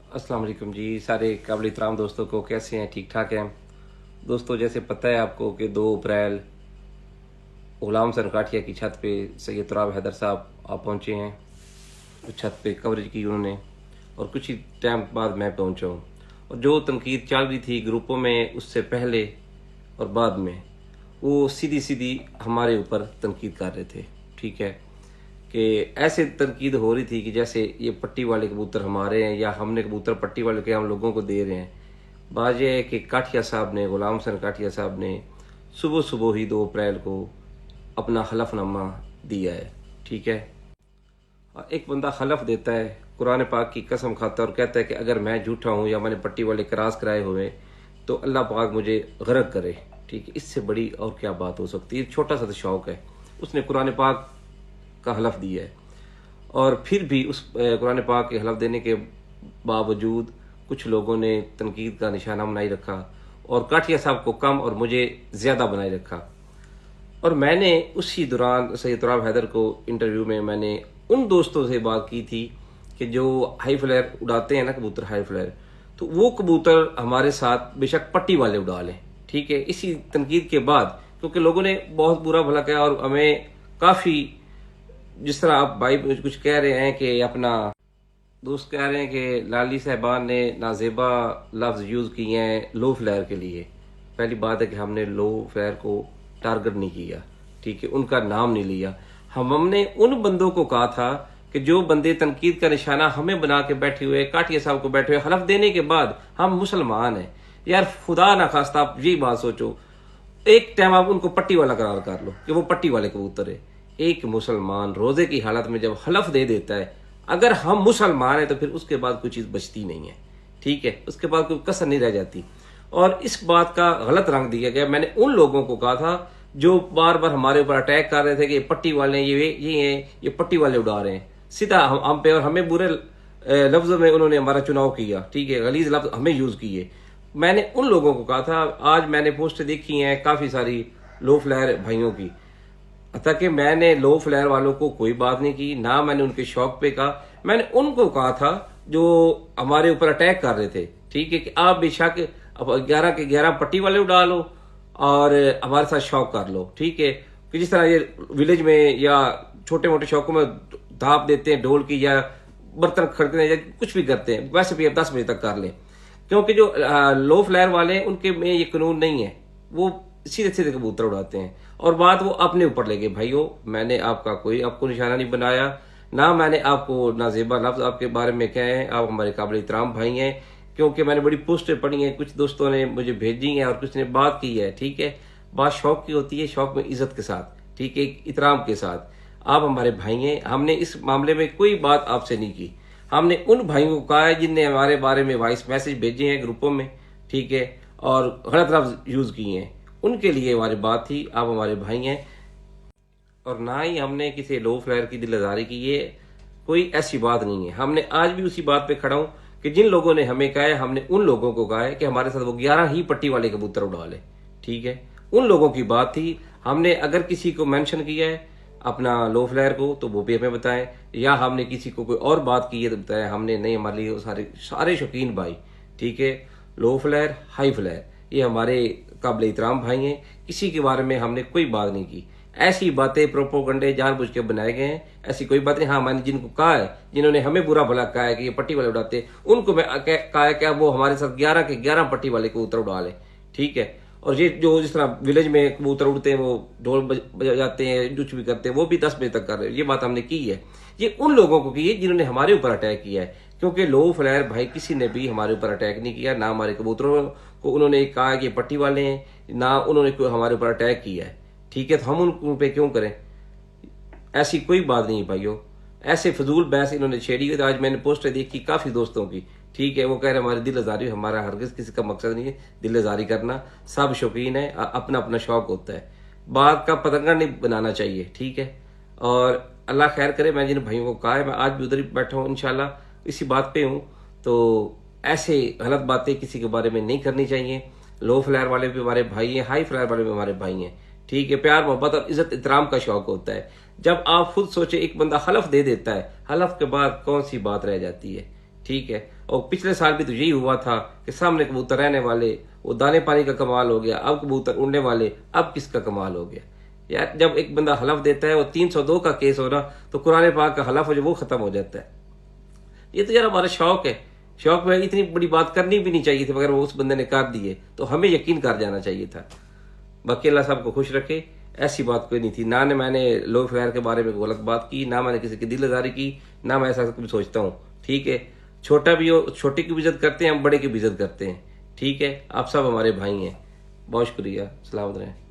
अस्सलाम वालेकुम जी। सारे काबिल इतराम दोस्तों को कैसे हैं? ठीक ठाक हैं दोस्तों। जैसे पता है आपको कि 2 अप्रैल गुलाम हसन काठिया की छत पे सैयद तुराब हैदर साहब आप पहुंचे हैं। उस छत पे कवरेज की उन्होंने और कुछ ही टाइम बाद मैं पहुंचा हूँ। और जो तनकीद चल रही थी ग्रुपों में उससे पहले और बाद में, वो सीधी सीधी हमारे ऊपर तनकीद कर रहे थे। ठीक है कि ऐसे तनकीद हो रही थी कि जैसे ये पट्टी वाले कबूतर हमारे हैं या हमने कबूतर पट्टी वाले के हम लोगों को दे रहे हैं। बात यह है कि काठिया साहब ने, गुलाम हसन काठिया साहब ने सुबह सुबह ही 2 अप्रैल को अपना हलफनामा दिया है। ठीक है, एक बंदा हलफ देता है, कुरान पाक की कसम खाता है और कहता है कि अगर मैं झूठा हूँ या मैंने पट्टी वाले क्रॉस कराए हुए तो अल्लाह पाक मुझे गर्क करे। ठीक है, इससे बड़ी और क्या बात हो सकती है? छोटा सा तो शौक है, उसने कुरान पाक का हलफ दिया है। और फिर भी उस कुरान पाक के हलफ देने के बावजूद कुछ लोगों ने तनकीद का निशाना बनाई रखा और काठिया साहब को कम और मुझे ज़्यादा बनाए रखा। और मैंने उसी दौरान सैयद तुराब हैदर को इंटरव्यू में मैंने उन दोस्तों से बात की थी कि जो हाई फ्लेयर उड़ाते हैं ना, कबूतर हाई फ्लेयर, तो वो कबूतर हमारे साथ बेशक पट्टी वाले उड़ा लें। ठीक है, इसी तनकीद के बाद, क्योंकि लोगों ने बहुत बुरा भला किया और हमें काफ़ी, जिस तरह आप भाई कुछ कह रहे हैं कि अपना दोस्त कह रहे हैं कि लाली साहबान ने नाजेबा लफ्ज़ यूज़ किए हैं लो फ्लेयर के लिए। पहली बात है कि हमने लो फ्लेयर को टारगेट नहीं किया। ठीक है, उनका नाम नहीं लिया। हमने उन बंदों को कहा था कि जो बंदे तनकीद का निशाना हमें बना के बैठे हुए, काठिया साहब को बैठे हुए, हलफ देने के बाद हम मुसलमान हैं। यार खुदा ना खास्ता आप यही बात सोचो, एक टाइम आप उनको पट्टी वाला करार कर लो कि वो पट्टी वाले कबूतर है। एक मुसलमान रोजे की हालत में जब हलफ दे देता है, अगर हम मुसलमान हैं तो फिर उसके बाद कोई चीज़ बचती नहीं है। ठीक है, उसके बाद कोई कसर नहीं रह जाती। और इस बात का गलत रंग दिया गया। मैंने उन लोगों को कहा था जो बार बार हमारे ऊपर अटैक कर रहे थे कि ये पट्टी वाले, ये हैं, ये पट्टी वाले उड़ा रहे हैं, सीधा हम पे, और हमें बुरे लफ्जों में उन्होंने हमारा चुनाव किया। ठीक है, गलीज लफ्ज हमें यूज किए। मैंने उन लोगों को कहा था, आज मैंने पोस्ट देखी हैं काफी सारी लो फ्लायर भाइयों की, ताकि मैंने लो फ्लेयर वालों को कोई बात नहीं की, ना मैंने उनके शौक पे कहा। मैंने उनको कहा था जो हमारे ऊपर अटैक कर रहे थे, ठीक है, कि आप बेशक 11 के 11 पट्टी वाले उड़ा लो और हमारे साथ शौक कर लो। ठीक है, कि जिस तरह ये विलेज में या छोटे मोटे शौकों में धाप देते हैं ढोल की, या बर्तन खड़कते हैं या कुछ भी करते हैं, वैसे भी आप 10 बजे तक कर लें। क्योंकि जो लो फ्लेयर वाले हैं उनके में ये कानून नहीं है, वो सीधे सीधे कबूतर उड़ाते हैं। और बात वो अपने ऊपर ले गए। भाइयों, मैंने आपका कोई आपको निशाना नहीं बनाया, ना मैंने आपको नाजेबा लफ्ज आपके बारे में कहे हैं। आप हमारे काबिल इतराम भाई हैं, क्योंकि मैंने बड़ी पोस्टें पढ़ी हैं, कुछ दोस्तों ने मुझे भेजी हैं और कुछ ने बात की है। ठीक है, बात शौक की होती है, शौक में इज्जत के साथ, ठीक है, इतराम के साथ। आप हमारे भाई हैं, हमने इस मामले में कोई बात आपसे नहीं की। हमने उन भाइयों को कहा है जिनने हमारे बारे में वॉइस मैसेज भेजे हैं ग्रुपों में, ठीक है, और गलत लफ्ज यूज किए हैं, उनके लिए हमारी बात थी। आप हमारे भाई हैं और ना ही हमने किसी लो फ्लेयर की दिल आजारी की, ये कोई ऐसी बात नहीं है। हमने आज भी उसी बात पे खड़ा हूं कि जिन लोगों ने हमें कहा है, हमने उन लोगों को कहा है कि हमारे साथ वो 11 ही पट्टी वाले कबूतर उड़ा ले। ठीक है, उन लोगों की बात थी। हमने अगर किसी को मेंशन किया है अपना लो फ्लेयर को तो वो भी हमें बताएं, या हमने किसी को कोई और बात की है तो बताएं। हमने नहीं, हमारे लिए सारे सारे शौकीन भाई, ठीक है, लो फ्लेयर हाई फ्लेयर, ये हमारे काबिल इतराम भाई हैं। किसी के बारे में हमने कोई बात नहीं की। ऐसी बातें प्रोपोगंडे जानबूझ के बनाए गए हैं, ऐसी कोई बात नहीं। हाँ, मैंने जिनको कहा है, जिन्होंने हमें बुरा भला कहा है कि ये पट्टी वाले उड़ाते, उनको मैं कहा है कि वो हमारे साथ 11 के 11 पट्टी वाले कबूतर उड़ा ले। ठीक है, और ये जो जिस तरह विलेज में कबूतर उड़ते हैं, वो ढोल बजाते हैं, कुछ भी करते हैं, वो भी 10 बजे तक कर रहे हैं। ये बात हमने की है। ये उन लोगों को की है जिन्होंने हमारे ऊपर अटैक किया है, क्योंकि लो फ्लायर भाई किसी ने भी हमारे ऊपर अटैक नहीं किया, ना हमारे कबूतरों को उन्होंने कहा कि पट्टी वाले हैं, ना उन्होंने कोई हमारे ऊपर अटैक किया है। ठीक है, तो हम उन पे क्यों करें? ऐसी कोई बात नहीं भाइयों, ऐसे फजूल बहस इन्होंने छेड़ी हुई। तो आज मैंने पोस्टर देखी काफी दोस्तों की, ठीक है, वो कह रहे हमारी दिल आजारी, हमारा हरगिज किसी का मकसद नहीं है दिल आजारी करना। सब शौकीन है, अपना अपना शौक होता है, बात का पतंगा नहीं बनाना चाहिए। ठीक है, और अल्लाह खैर करे। मैं जिन भाइयों को कहा है, मैं आज भी उधर ही बैठा हूँ, इंशाल्लाह इसी बात पे हूँ। तो ऐसे गलत बातें किसी के बारे में नहीं करनी चाहिए। लो फ्लायर वाले भी हमारे भाई हैं, हाई फ्लायर वाले भी हमारे भाई हैं। ठीक है, प्यार मोहब्बत और इज्जत इतराम का शौक होता है। जब आप खुद सोचे, एक बंदा हलफ दे देता है, हलफ के बाद कौन सी बात रह जाती है? ठीक है। और पिछले साल भी तो यही हुआ था कि सामने कबूतर रहने वाले, वो दाने पानी का कमाल हो गया, अब कबूतर उड़ने वाले, अब किसका कमाल हो गया यार। जब एक बंदा हलफ देता है, वो 302 का केस हो रहा, तो कुरान पाक का हलफ जो वो खत्म हो जाता है। ये तो यार हमारा शौक है, शौक में इतनी बड़ी बात करनी भी नहीं चाहिए थी, मगर वो उस बंदे ने कर दिए तो हमें यकीन कर जाना चाहिए था। बाकी अल्लाह साहब को खुश रखे, ऐसी बात कोई नहीं थी। ना ने मैंने लो फेयर के बारे में गलत बात की, ना मैंने किसी की दिल आजारी की, ना मैं ऐसा कुछ सोचता हूँ। ठीक है, छोटा भी हो, छोटे की भी इज्जत करते हैं हम, बड़े की भी इज्जत करते हैं। ठीक है, आप सब हमारे भाई हैं। बहुत शुक्रिया, सलामत रहें।